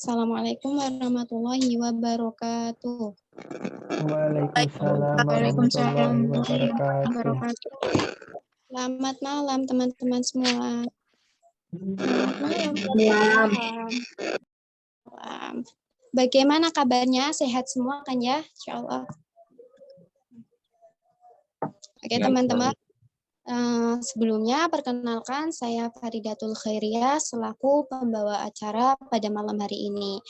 Assalamualaikum warahmatullahi wabarakatuh. Waalaikumsalam Waalaikumsalam warahmatullahi wabarakatuh. Selamat malam teman-teman semua. Malam. Bagaimana kabarnya? Sehat semua kan ya? Insyaallah. Oke teman-teman. Sebelumnya perkenalkan saya Faridatul Khairiyah selaku pembawa acara pada malam hari ini.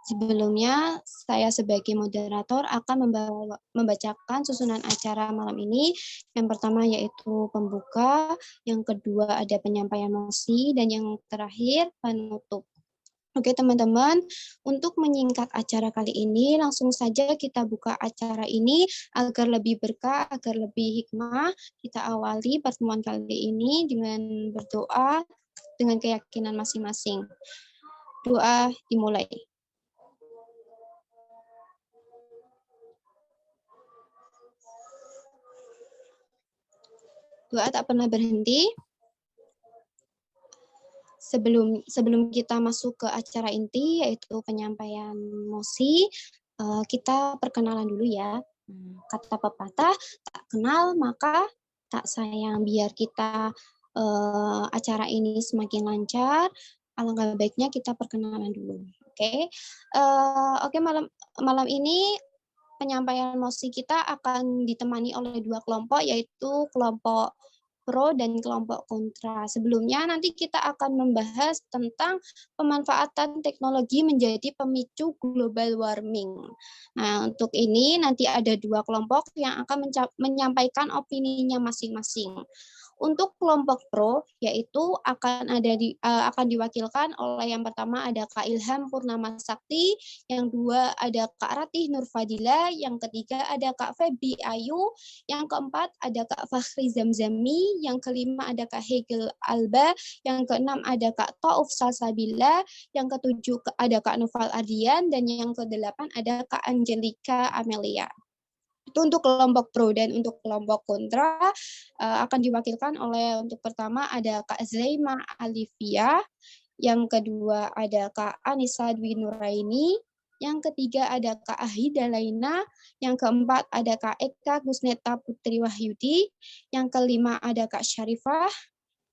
Sebelumnya saya sebagai moderator akan membacakan susunan acara malam ini. Yang pertama yaitu pembuka, yang kedua ada penyampaian mosi, dan yang terakhir penutup. Oke teman-teman, untuk menyingkat acara kali ini, langsung saja kita buka acara ini agar lebih berkah, agar lebih hikmah. Kita awali pertemuan kali ini dengan berdoa dengan keyakinan masing-masing. Doa dimulai. Doa tak pernah berhenti. Sebelum kita masuk ke acara inti, yaitu penyampaian mosi, kita perkenalan dulu ya. Kata pepatah, tak kenal maka tak sayang. Biar kita acara ini semakin lancar, alangkah baiknya kita perkenalan dulu. Oke, malam ini penyampaian mosi kita akan ditemani oleh dua kelompok, yaitu kelompok pro dan kelompok kontra. Sebelumnya nanti kita akan membahas tentang pemanfaatan teknologi menjadi pemicu global warming. Nah, untuk ini nanti ada dua kelompok yang akan menyampaikan opininya masing-masing. Untuk kelompok pro, yaitu akan diwakilkan oleh yang pertama ada Kak Ilham Purnama Sakti, yang dua ada Kak Ratih Nurfadila, yang ketiga ada Kak Feby Ayu, yang keempat ada Kak Fakhri Zamzami, yang kelima ada Kak Hegel Alba, yang keenam ada Kak Tauf Salsabila, yang ketujuh ada Kak Noval Ardian, dan yang kedelapan ada Kak Angelika Amelia. Itu untuk kelompok pro, dan untuk kelompok kontra akan diwakilkan oleh, untuk pertama ada Kak Zaima Alifia, yang kedua ada Kak Anissa Dwi Nuraini, yang ketiga ada Kak Ahida Laina, yang keempat ada Kak Eka Gusneta Putri Wahyudi, yang kelima ada Kak Syarifah,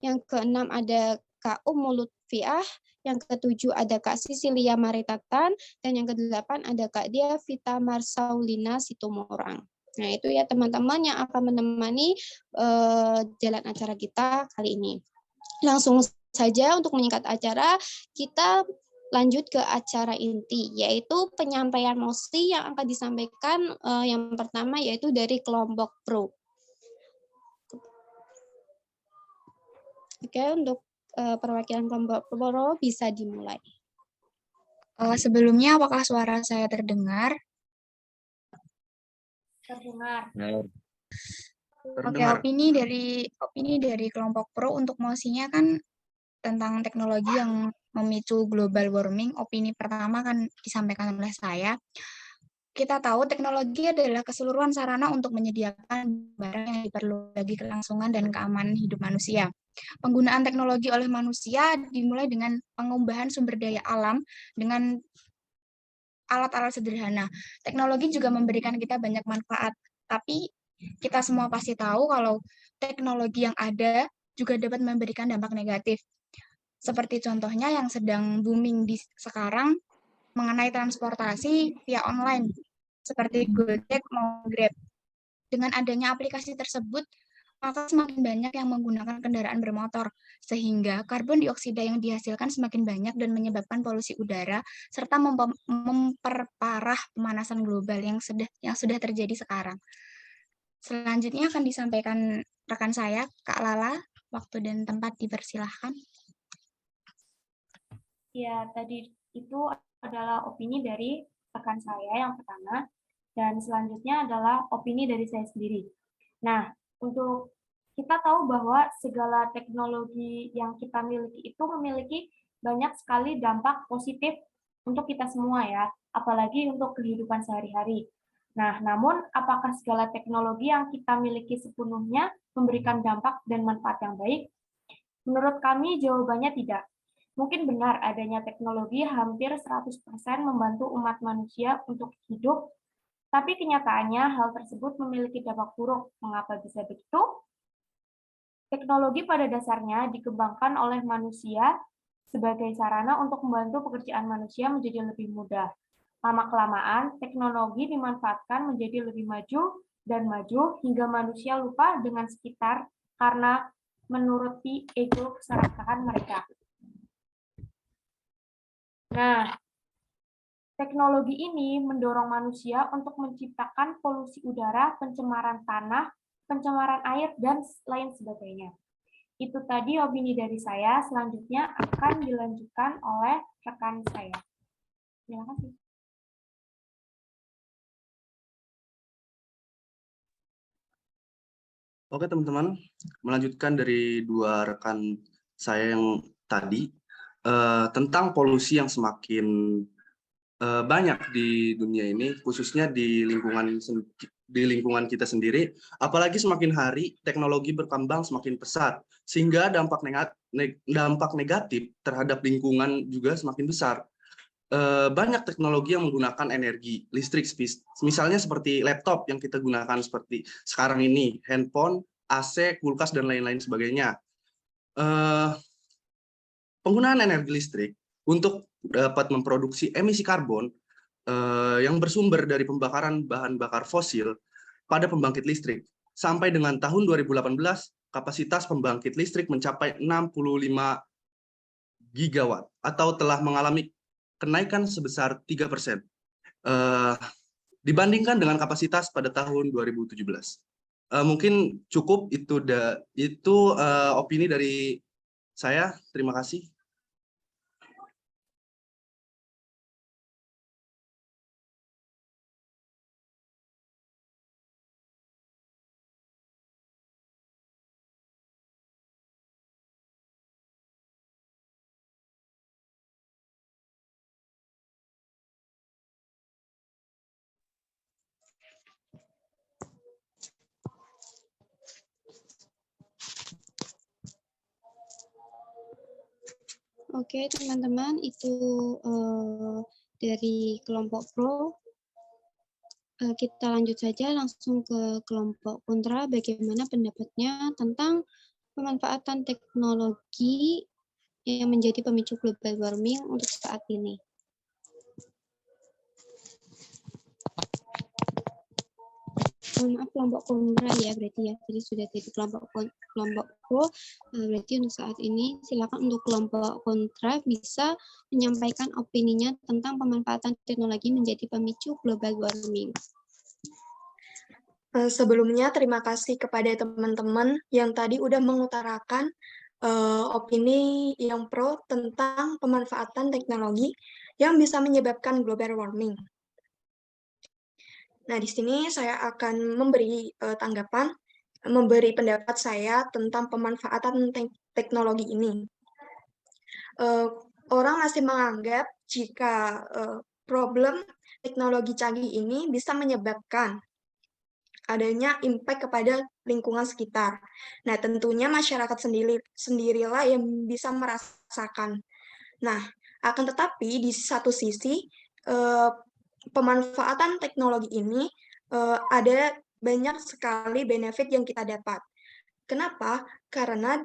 yang keenam ada Kak Ummul Lutfiah, yang ketujuh ada Kak Sisilia Maritatan, dan yang kedelapan ada Kak Dia Vita Marsaulina Situmorang. Nah, itu ya teman-teman yang akan menemani jalan acara kita kali ini. Langsung saja untuk menyingkat acara, kita lanjut ke acara inti, yaitu penyampaian mosi yang akan disampaikan yang pertama yaitu dari kelompok pro. Oke, untuk perwakilan kelompok pro bisa dimulai. Sebelumnya, apakah suara saya terdengar? Terdengar. Oke, opini dari kelompok pro untuk mosinya kan tentang teknologi yang memicu global warming. Opini pertama akan disampaikan oleh saya. Kita tahu teknologi adalah keseluruhan sarana untuk menyediakan barang yang diperlukan bagi kelangsungan dan keamanan hidup manusia. Penggunaan teknologi oleh manusia dimulai dengan pengubahan sumber daya alam dengan alat-alat sederhana. Teknologi juga memberikan kita banyak manfaat, tapi kita semua pasti tahu kalau teknologi yang ada juga dapat memberikan dampak negatif. Seperti contohnya yang sedang booming di sekarang mengenai transportasi via online, seperti Gojek maupun Grab. Dengan adanya aplikasi tersebut, maka semakin banyak yang menggunakan kendaraan bermotor, sehingga karbon dioksida yang dihasilkan semakin banyak dan menyebabkan polusi udara, serta memperparah pemanasan global yang sudah terjadi sekarang. Selanjutnya akan disampaikan rekan saya, Kak Lala. Waktu dan tempat dipersilahkan. Ya, tadi itu adalah opini dari rekan saya yang pertama, dan selanjutnya adalah opini dari saya sendiri. Nah, untuk kita tahu bahwa segala teknologi yang kita miliki itu memiliki banyak sekali dampak positif untuk kita semua ya, apalagi untuk kehidupan sehari-hari. Nah, namun apakah segala teknologi yang kita miliki sepenuhnya memberikan dampak dan manfaat yang baik? Menurut kami jawabannya tidak. Mungkin benar adanya teknologi hampir 100% membantu umat manusia untuk hidup, tapi kenyataannya hal tersebut memiliki dampak buruk. Mengapa bisa begitu? Teknologi pada dasarnya dikembangkan oleh manusia sebagai sarana untuk membantu pekerjaan manusia menjadi lebih mudah. Lama-kelamaan, teknologi dimanfaatkan menjadi lebih maju dan maju hingga manusia lupa dengan sekitar karena menuruti ego keserakahan mereka. Nah, teknologi ini mendorong manusia untuk menciptakan polusi udara, pencemaran tanah, pencemaran air, dan lain sebagainya. Itu tadi opini dari saya, selanjutnya akan dilanjutkan oleh rekan saya. Terima kasih. Oke teman-teman, melanjutkan dari dua rekan saya yang tadi tentang polusi yang semakin banyak di dunia ini, khususnya di lingkungan kita sendiri. Apalagi semakin hari teknologi berkembang semakin pesat, sehingga dampak negatif terhadap lingkungan juga semakin besar. Banyak teknologi yang menggunakan energi listrik, misalnya seperti laptop yang kita gunakan seperti sekarang ini, handphone, AC, kulkas, dan lain-lain sebagainya. Penggunaan energi listrik untuk dapat memproduksi emisi karbon yang bersumber dari pembakaran bahan bakar fosil pada pembangkit listrik. Sampai dengan tahun 2018, kapasitas pembangkit listrik mencapai 65 gigawatt atau telah mengalami kenaikan sebesar 3% dibandingkan dengan kapasitas pada tahun 2017. Mungkin cukup itu opini dari saya. Terima kasih. Oke, teman-teman, itu dari kelompok pro. Kita lanjut saja langsung ke kelompok kontra, bagaimana pendapatnya tentang pemanfaatan teknologi yang menjadi pemicu global warming untuk saat ini. Maaf, kelompok kontra ya berarti ya, jadi sudah jadi kelompok pro, berarti untuk saat ini silakan untuk kelompok kontra bisa menyampaikan opininya tentang pemanfaatan teknologi menjadi pemicu global warming. Sebelumnya terima kasih kepada teman-teman yang tadi udah mengutarakan opini yang pro tentang pemanfaatan teknologi yang bisa menyebabkan global warming. Nah, di sini saya akan memberi memberi pendapat saya tentang pemanfaatan teknologi ini. Orang masih menganggap jika problem teknologi canggih ini bisa menyebabkan adanya impact kepada lingkungan sekitar. Nah, tentunya masyarakat sendirilah yang bisa merasakan. Nah, akan tetapi di satu sisi pemanfaatan teknologi ini ada banyak sekali benefit yang kita dapat. Kenapa? Karena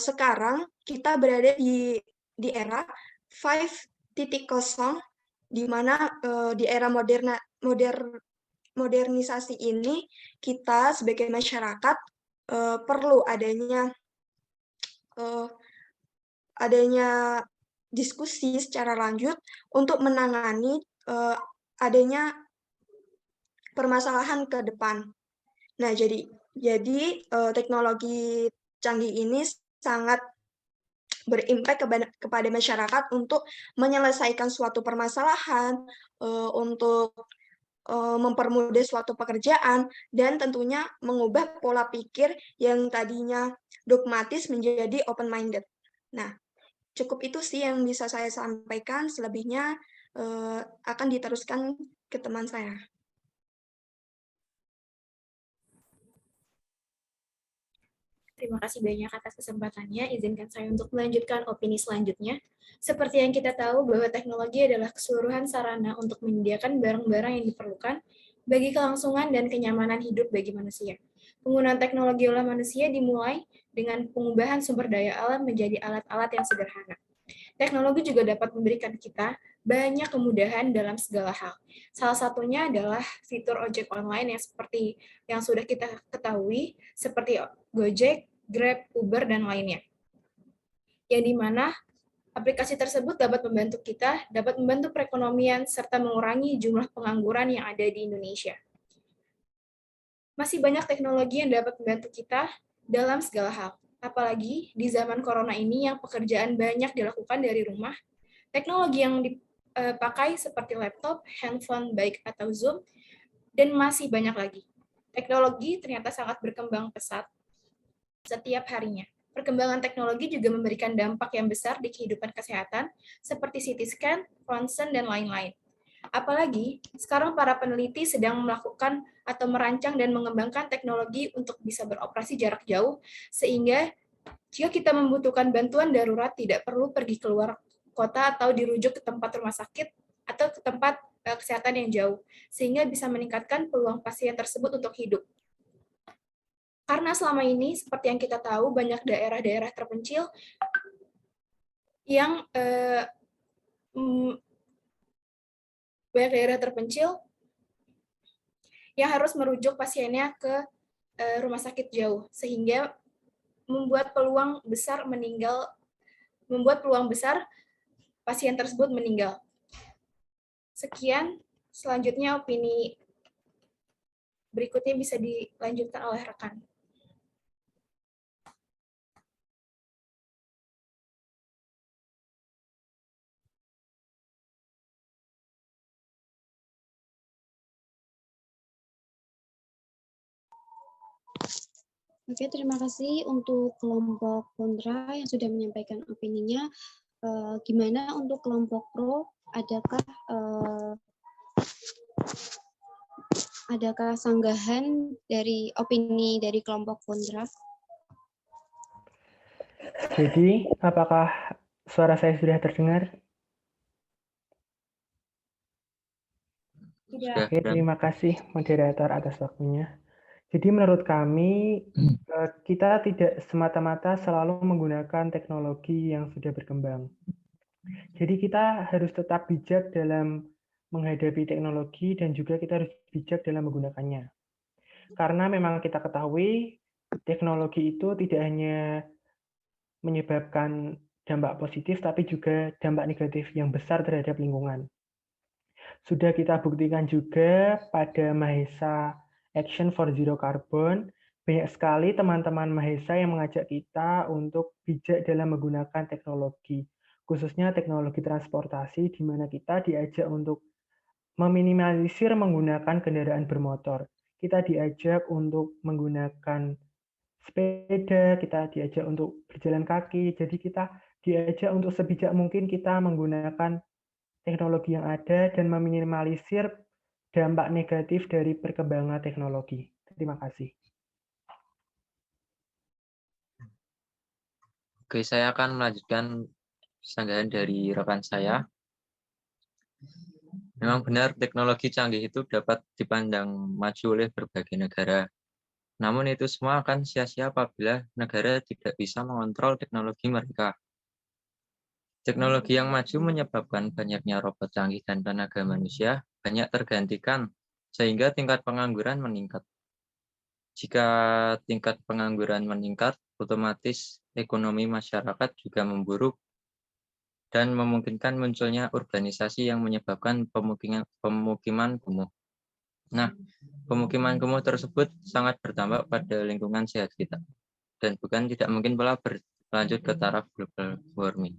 sekarang kita berada di era 5.0, di mana di era modernisasi ini kita sebagai masyarakat perlu adanya diskusi secara lanjut untuk menangani adanya permasalahan ke depan. Nah, jadi teknologi canggih ini sangat berimpact kepada masyarakat untuk menyelesaikan suatu permasalahan, untuk mempermudah suatu pekerjaan, dan tentunya mengubah pola pikir yang tadinya dogmatis menjadi open-minded. Nah, cukup itu sih yang bisa saya sampaikan, selebihnya akan diteruskan ke teman saya. Terima kasih banyak atas kesempatannya. Izinkan saya untuk melanjutkan opini selanjutnya. Seperti yang kita tahu bahwa teknologi adalah keseluruhan sarana untuk menyediakan barang-barang yang diperlukan bagi kelangsungan dan kenyamanan hidup bagi manusia. Penggunaan teknologi oleh manusia dimulai dengan pengubahan sumber daya alam menjadi alat-alat yang sederhana. Teknologi juga dapat memberikan kita banyak kemudahan dalam segala hal. Salah satunya adalah fitur ojek online yang seperti yang sudah kita ketahui, seperti Gojek, Grab, Uber, dan lainnya. Yang dimana aplikasi tersebut dapat membantu perekonomian, serta mengurangi jumlah pengangguran yang ada di Indonesia. Masih banyak teknologi yang dapat membantu kita dalam segala hal. Apalagi di zaman corona ini yang pekerjaan banyak dilakukan dari rumah, teknologi yang dipakai seperti laptop, handphone, baik atau Zoom, dan masih banyak lagi. Teknologi ternyata sangat berkembang pesat setiap harinya. Perkembangan teknologi juga memberikan dampak yang besar di kehidupan kesehatan, seperti CT scan, ronsen, dan lain-lain. Apalagi, sekarang para peneliti sedang melakukan atau merancang dan mengembangkan teknologi untuk bisa beroperasi jarak jauh, sehingga jika kita membutuhkan bantuan darurat tidak perlu pergi keluar kota atau dirujuk ke tempat rumah sakit atau ke tempat kesehatan yang jauh, sehingga bisa meningkatkan peluang pasien tersebut untuk hidup. Karena selama ini, seperti yang kita tahu, banyak daerah-daerah terpencil yang harus merujuk pasiennya ke rumah sakit jauh, sehingga membuat peluang besar pasien tersebut meninggal. Sekian, selanjutnya opini berikutnya bisa dilanjutkan oleh rekan. Oke, terima kasih untuk kelompok kontra yang sudah menyampaikan opininya. Gimana untuk kelompok pro? Adakah sanggahan dari opini dari kelompok kontra? Jadi, apakah suara saya sudah terdengar? Tidak. Oke, terima kasih moderator atas waktunya. Jadi menurut kami, kita tidak semata-mata selalu menggunakan teknologi yang sudah berkembang. Jadi kita harus tetap bijak dalam menghadapi teknologi dan juga kita harus bijak dalam menggunakannya. Karena memang kita ketahui teknologi itu tidak hanya menyebabkan dampak positif, tapi juga dampak negatif yang besar terhadap lingkungan. Sudah kita buktikan juga pada Mahesa Action for Zero Carbon, banyak sekali teman-teman Mahesa yang mengajak kita untuk bijak dalam menggunakan teknologi, khususnya teknologi transportasi, di mana kita diajak untuk meminimalisir menggunakan kendaraan bermotor. Kita diajak untuk menggunakan sepeda, kita diajak untuk berjalan kaki, jadi kita diajak untuk sebijak mungkin kita menggunakan teknologi yang ada dan meminimalisir dampak negatif dari perkembangan teknologi. Terima kasih. Oke, saya akan melanjutkan sanggahan dari rekan saya. Memang benar teknologi canggih itu dapat dipandang maju oleh berbagai negara. Namun itu semua akan sia-sia apabila negara tidak bisa mengontrol teknologi mereka. Teknologi yang maju menyebabkan banyaknya robot canggih dan tenaga manusia banyak tergantikan, sehingga tingkat pengangguran meningkat. Jika tingkat pengangguran meningkat, otomatis ekonomi masyarakat juga memburuk dan memungkinkan munculnya urbanisasi yang menyebabkan pemukiman kumuh. Nah, pemukiman kumuh tersebut sangat berdampak pada lingkungan sehat kita, dan bukan tidak mungkin pula berlanjut ke taraf global warming.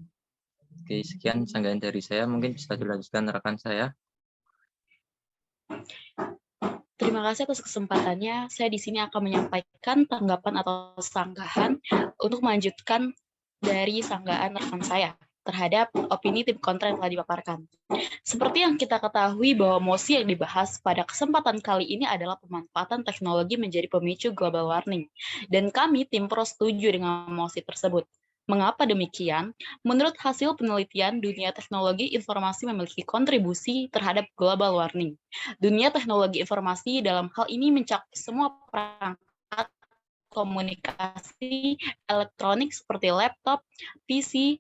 Oke, sekian sanggahan dari saya. Mungkin bisa dilanjutkan rekan saya. Terima kasih atas kesempatannya. Saya di sini akan menyampaikan tanggapan atau sanggahan untuk melanjutkan dari sanggahan rekan saya. terhadap opini tim kontra yang telah dipaparkan. Seperti yang kita ketahui bahwa mosi yang dibahas pada kesempatan kali ini adalah pemanfaatan teknologi menjadi pemicu global warming. Dan kami tim pro setuju dengan mosi tersebut. Mengapa demikian? Menurut hasil penelitian, dunia teknologi informasi memiliki kontribusi terhadap global warming. Dunia teknologi informasi dalam hal ini mencakup semua perangkat komunikasi elektronik seperti laptop, PC,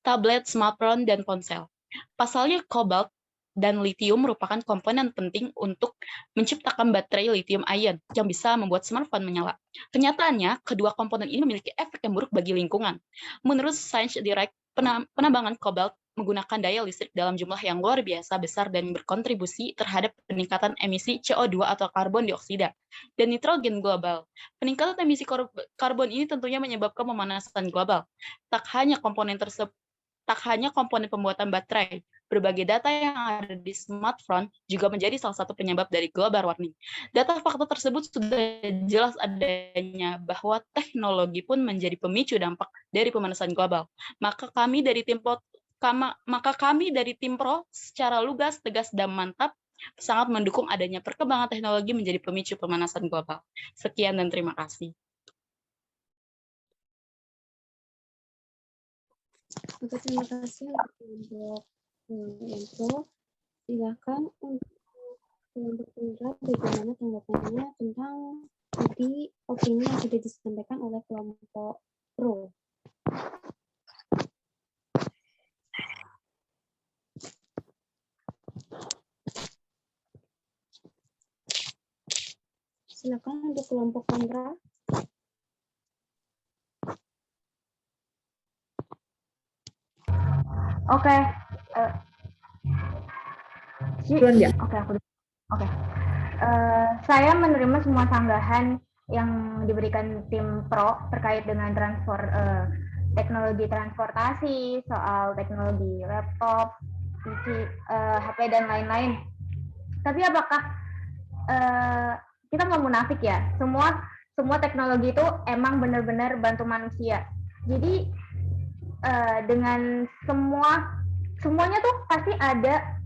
tablet, smartphone, dan ponsel. Pasalnya, kobalt dan litium merupakan komponen penting untuk menciptakan baterai lithium-ion yang bisa membuat smartphone menyala. Kenyataannya, kedua komponen ini memiliki efek yang buruk bagi lingkungan. Menurut Science Direct, penambangan kobalt menggunakan daya listrik dalam jumlah yang luar biasa besar dan berkontribusi terhadap peningkatan emisi CO2 atau karbon dioksida dan nitrogen global. Peningkatan emisi karbon ini tentunya menyebabkan pemanasan global. Tak hanya komponen pembuatan baterai, berbagai data yang ada di smartphone juga menjadi salah satu penyebab dari global warming. Data fakta tersebut sudah jelas adanya bahwa teknologi pun menjadi pemicu dampak dari pemanasan global. Maka kami dari tim pro secara lugas, tegas, dan mantap sangat mendukung adanya perkembangan teknologi menjadi pemicu pemanasan global. Sekian dan terima kasih. Oke, terima kasih untuk info. Silakan untuk kelompok Indra, bagaimana tanggapannya tentang tadi opini yang sudah disampaikan oleh kelompok pro. Silakan untuk kelompok kontra. Oke. Saya menerima semua sanggahan yang diberikan tim pro terkait dengan teknologi transportasi, soal teknologi laptop, PC, HP, dan lain-lain. Tapi apakah kita nggak munafik ya? Semua teknologi itu emang benar-benar bantu manusia. Jadi dengan semuanya tuh pasti ada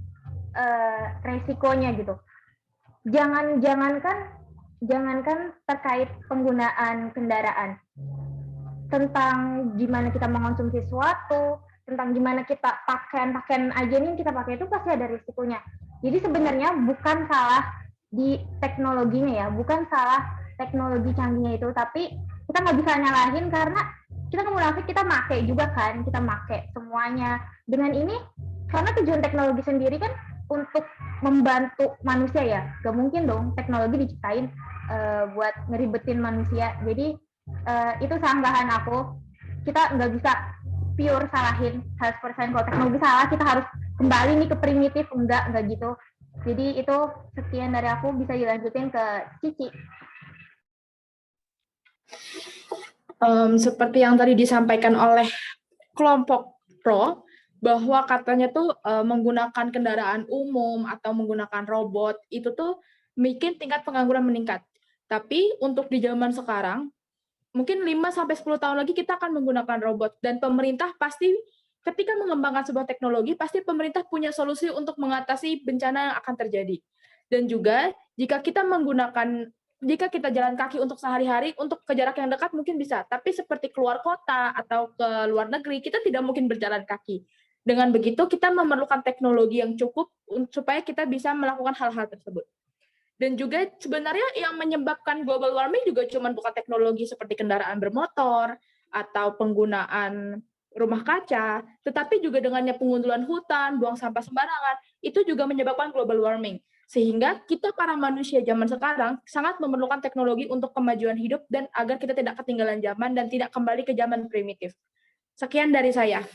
resikonya gitu. Jangankan terkait penggunaan kendaraan, tentang gimana kita mengonsumsi sesuatu, tentang gimana kita pakaian aja nih kita pakai itu pasti ada risikonya. Jadi sebenarnya bukan salah di teknologinya ya, bukan salah teknologi canggihnya itu, tapi kita nggak bisa nyalahin karena kita nggak munafik, kita pakai juga kan, kita pakai semuanya. Dengan ini, karena tujuan teknologi sendiri kan untuk membantu manusia ya, gak mungkin dong teknologi diciptain buat ngeribetin manusia. Jadi itu sanggahan aku, kita nggak bisa pure salahin 100% kalau teknologi salah, kita harus kembali nih ke primitif, enggak gitu. Jadi itu sekian dari aku, bisa dilanjutin ke Cici. Seperti yang tadi disampaikan oleh kelompok pro, bahwa katanya tuh menggunakan kendaraan umum atau menggunakan robot, itu tuh bikin tingkat pengangguran meningkat. Tapi untuk di zaman sekarang, mungkin 5-10 tahun lagi kita akan menggunakan robot, dan pemerintah pasti ketika mengembangkan sebuah teknologi, pasti pemerintah punya solusi untuk mengatasi bencana yang akan terjadi. Dan juga jika kita jalan kaki untuk sehari-hari, untuk ke jarak yang dekat mungkin bisa, tapi seperti keluar kota atau ke luar negeri, kita tidak mungkin berjalan kaki. Dengan begitu, kita memerlukan teknologi yang cukup supaya kita bisa melakukan hal-hal tersebut. Dan juga sebenarnya yang menyebabkan global warming juga cuma bukan teknologi seperti kendaraan bermotor atau penggunaan rumah kaca, tetapi juga dengannya pengundulan hutan, buang sampah sembarangan, itu juga menyebabkan global warming. Sehingga kita para manusia zaman sekarang sangat memerlukan teknologi untuk kemajuan hidup dan agar kita tidak ketinggalan zaman dan tidak kembali ke zaman primitif. Sekian dari saya.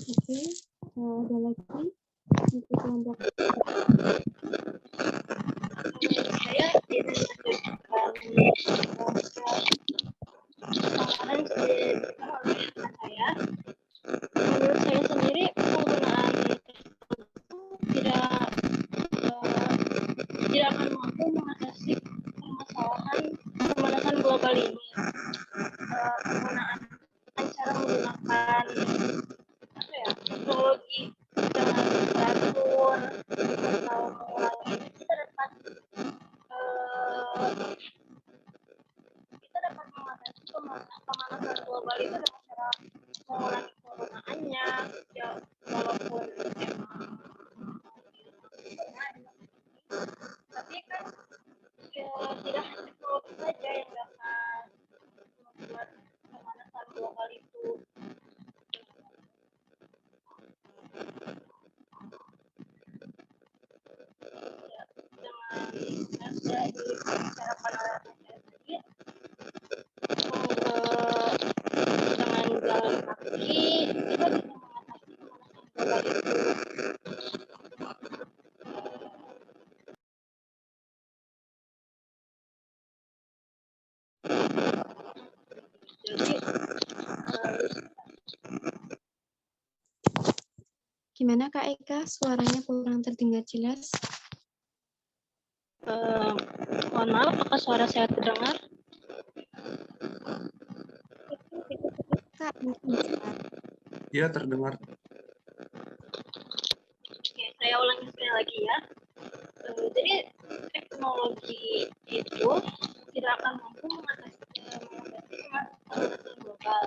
Oke, ada lagi untuk kelompok. Saya menurut saya sendiri penggunaan tidak global ini, penggunaan cara menggunakan teknologi dengan teratur atau mengurangi, kita dapat mengatasi pemanasan global itu dengan cara mengurangi penggunaannya, ya walaupun tapi kan ya, tidak hanya teknologi saja yang dapat membuat pemanasan global itu ya, dengan cara pandangan saya tadi, dengan jalan kaki kita bisa mengatasi pemanasan global itu. Gimana Kak Eka? Suaranya kurang terdengar jelas. Mohon maaf, apakah suara saya terdengar? Kak, mungkin bisa. Iya, terdengar. Oke, saya ulangi sekali lagi ya. Jadi teknologi itu tidak akan mampu mengatasi pemanasan global,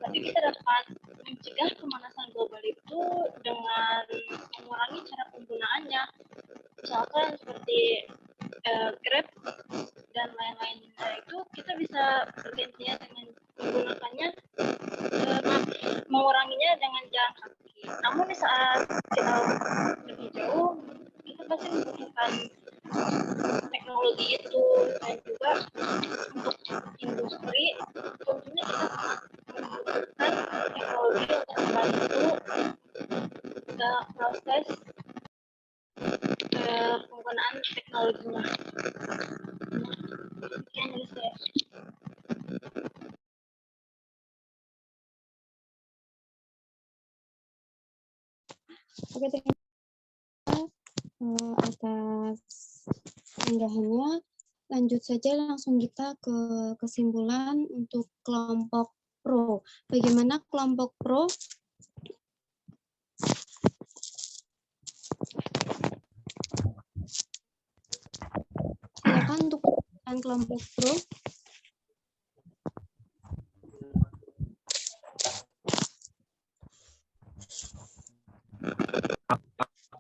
tapi kita dapat mencegah pemanasan global itu dengan mengurangi cara penggunaannya. Misalkan seperti Grab dan lain-lainnya itu kita bisa bergantian dengan menggunakannya, menguranginya dengan jalan kaki. Namun di saat kita lebih jauh, kita pasti membutuhkan teknologi itu, dan juga untuk industri tentunya kita membutuhkan teknologi untuk membantu proses penggunaan teknologinya. Sekian dari saya. Oke, terima kasih atas unggahannya. Lanjut saja langsung kita ke kesimpulan untuk kelompok pro. Bagaimana kelompok pro? Silakan untuk kelompok pro.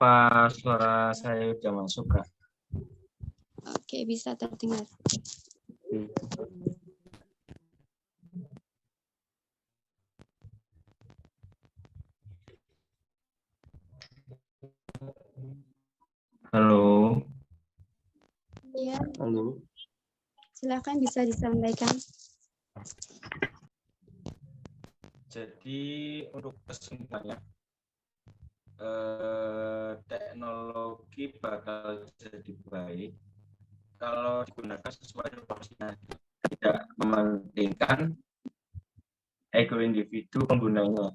Apa suara saya sudah masuk, Kak? Oke, bisa terdengar. Halo. Ya. Halo. Silakan bisa disampaikan. Jadi untuk kesimpulannya, teknologi bakal jadi baik kalau digunakan sesuai porsinya, tidak mementingkan ego individu penggunanya.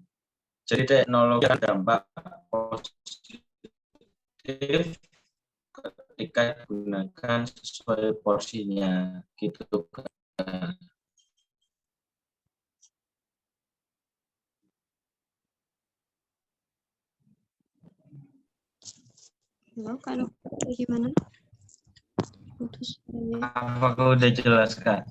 Jadi teknologi ada dampak positif ketika digunakan sesuai porsinya, gitu kan. Halo, Kak Nova, bagaimana? Putus. Apakah udah jelas, Kak?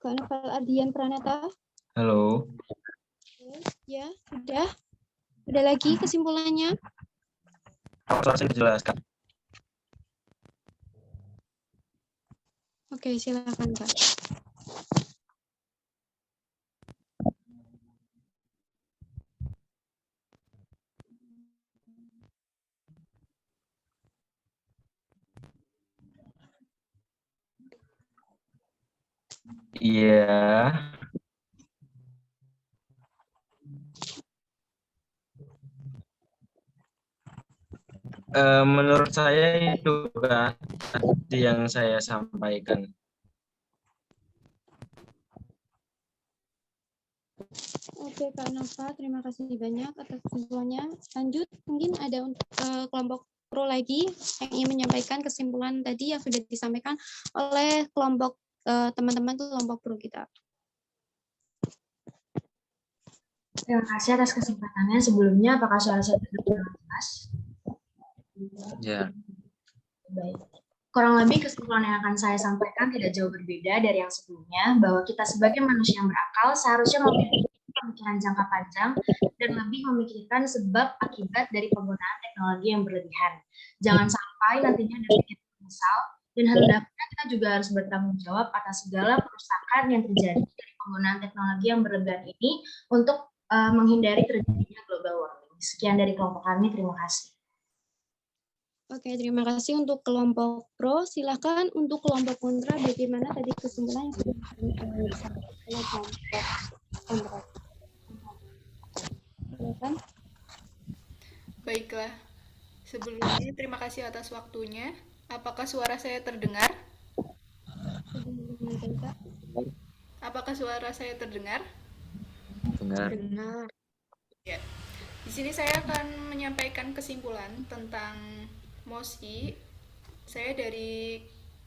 Kak Novel Ardian Pranata. Halo. Ya, sudah. Ada lagi kesimpulannya? Saya jelaskan. Oke, silakan Kak. Iya. Menurut saya itu kan yang saya sampaikan. Oke, Kak Nova, terima kasih banyak atas kesimpulannya. Lanjut, mungkin ada untuk kelompok pro lagi yang ingin menyampaikan kesimpulan tadi yang sudah disampaikan oleh kelompok teman-teman kelompok pro kita. Terima kasih atas kesempatannya. Sebelumnya, apakah suara saya terdengar jelas? Ya. Baik. Kurang lebih kesimpulan yang akan saya sampaikan tidak jauh berbeda dari yang sebelumnya, bahwa kita sebagai manusia yang berakal seharusnya memiliki pemikiran jangka panjang dan lebih memikirkan sebab akibat dari penggunaan teknologi yang berlebihan. Jangan sampai nantinya ada kita menyesal, dan hendaknya kita juga harus bertanggung jawab atas segala kerusakan yang terjadi dari penggunaan teknologi yang berlebihan ini untuk menghindari terjadinya global warming. Sekian dari kelompok kami, terima kasih. Oke, terima kasih untuk kelompok pro. Silakan untuk kelompok kontra, bagaimana tadi kesimpulan yang sudah disampaikan oleh kelompok kontra. Silakan. Baiklah, sebelumnya terima kasih atas waktunya. Apakah suara saya terdengar? Apakah suara saya terdengar? Dengar. Ya. Di sini saya akan menyampaikan kesimpulan tentang MOSI.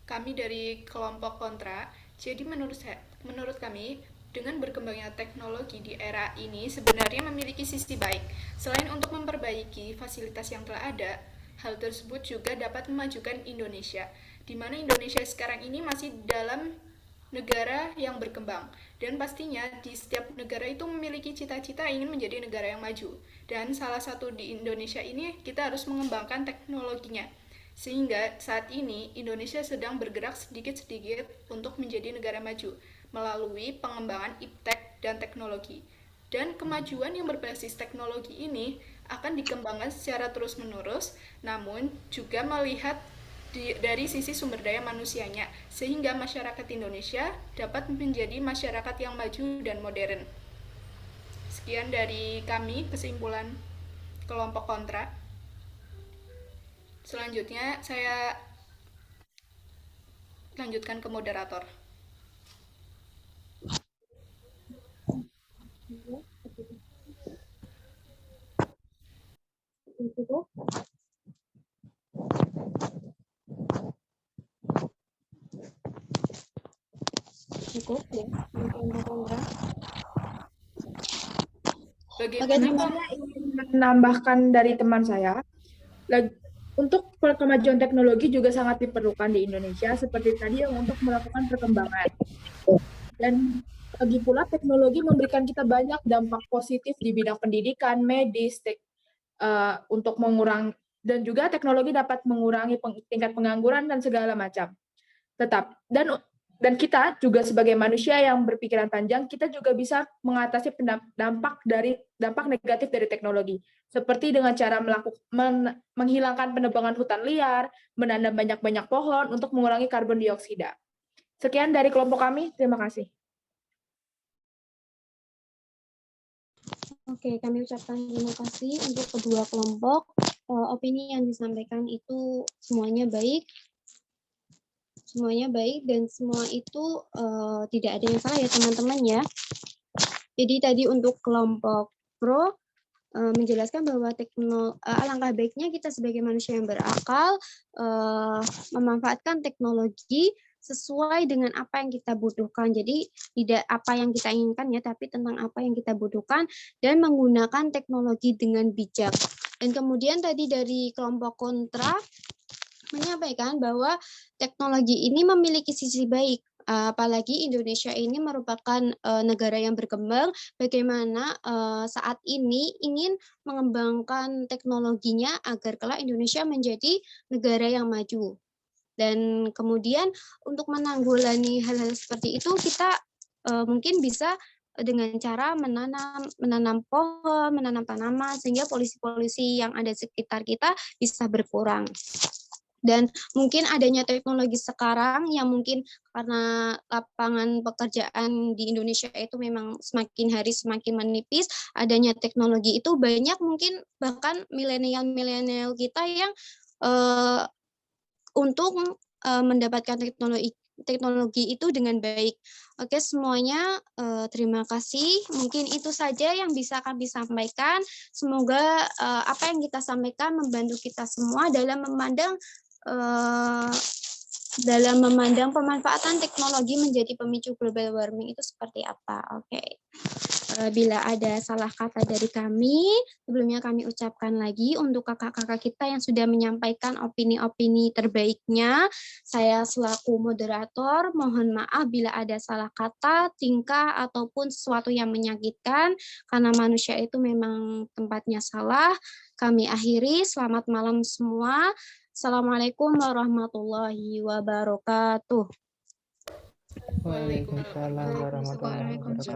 Kami dari kelompok kontra. Jadi menurut kami, dengan berkembangnya teknologi di era ini sebenarnya memiliki sisi baik. Selain untuk memperbaiki fasilitas yang telah ada, hal tersebut juga dapat memajukan Indonesia, di mana Indonesia sekarang ini masih dalam negara yang berkembang. Dan pastinya di setiap negara itu memiliki cita-cita ingin menjadi negara yang maju. Dan salah satu di Indonesia ini kita harus mengembangkan teknologinya. Sehingga saat ini Indonesia sedang bergerak sedikit-sedikit untuk menjadi negara maju melalui pengembangan iptek dan teknologi. Dan kemajuan yang berbasis teknologi ini akan dikembangkan secara terus-menerus, namun juga melihat dari sisi sumber daya manusianya, sehingga masyarakat Indonesia dapat menjadi masyarakat yang maju dan modern. Sekian dari kami, kesimpulan kelompok kontra. Selanjutnya, saya lanjutkan ke moderator. Cukup ya, Bagaimana saya ingin menambahkan dari teman saya, untuk kemajuan teknologi juga sangat diperlukan di Indonesia, seperti tadi yang untuk melakukan perkembangan. Dan lagi pula teknologi memberikan kita banyak dampak positif di bidang pendidikan, medis, untuk mengurangi, dan juga teknologi dapat mengurangi tingkat pengangguran dan segala macam. Dan kita juga sebagai manusia yang berpikiran panjang, kita juga bisa mengatasi dampak negatif dari teknologi, seperti dengan cara menghilangkan penebangan hutan liar, menanam banyak-banyak pohon untuk mengurangi karbon dioksida. Sekian dari kelompok kami, terima kasih. Oke, kami ucapkan terima kasih untuk kedua kelompok. Opini yang disampaikan itu semuanya baik. Semuanya baik dan semua itu tidak ada yang salah ya teman-teman ya. Jadi tadi untuk kelompok pro menjelaskan bahwa alangkah baiknya kita sebagai manusia yang berakal memanfaatkan teknologi sesuai dengan apa yang kita butuhkan. Jadi tidak apa yang kita inginkan ya, tapi tentang apa yang kita butuhkan dan menggunakan teknologi dengan bijak. Dan kemudian tadi dari kelompok kontra menyampaikan bahwa teknologi ini memiliki sisi baik, apalagi Indonesia ini merupakan negara yang berkembang, bagaimana saat ini ingin mengembangkan teknologinya agar kelak Indonesia menjadi negara yang maju. Dan kemudian untuk menanggulangi hal-hal seperti itu, kita mungkin bisa dengan cara menanam pohon, menanam tanaman, sehingga polusi-polusi yang ada di sekitar kita bisa berkurang. Dan mungkin adanya teknologi sekarang yang mungkin karena lapangan pekerjaan di Indonesia itu memang semakin hari semakin menipis, adanya teknologi itu banyak mungkin bahkan milenial kita yang untuk mendapatkan teknologi itu dengan baik. Oke, semuanya terima kasih. Mungkin itu saja yang bisa kami sampaikan. Semoga apa yang kita sampaikan membantu kita semua dalam memandang pemanfaatan teknologi menjadi pemicu global warming itu seperti apa. Oke. Bila ada salah kata dari kami, sebelumnya kami ucapkan lagi untuk kakak-kakak kita yang sudah menyampaikan opini-opini terbaiknya. Saya selaku moderator, mohon maaf bila ada salah kata, tingkah, ataupun sesuatu yang menyakitkan, karena manusia itu memang tempatnya salah. Kami akhiri, selamat malam semua. Assalamualaikum warahmatullahi wabarakatuh. Waalaikumsalam warahmatullahi wabarakatuh.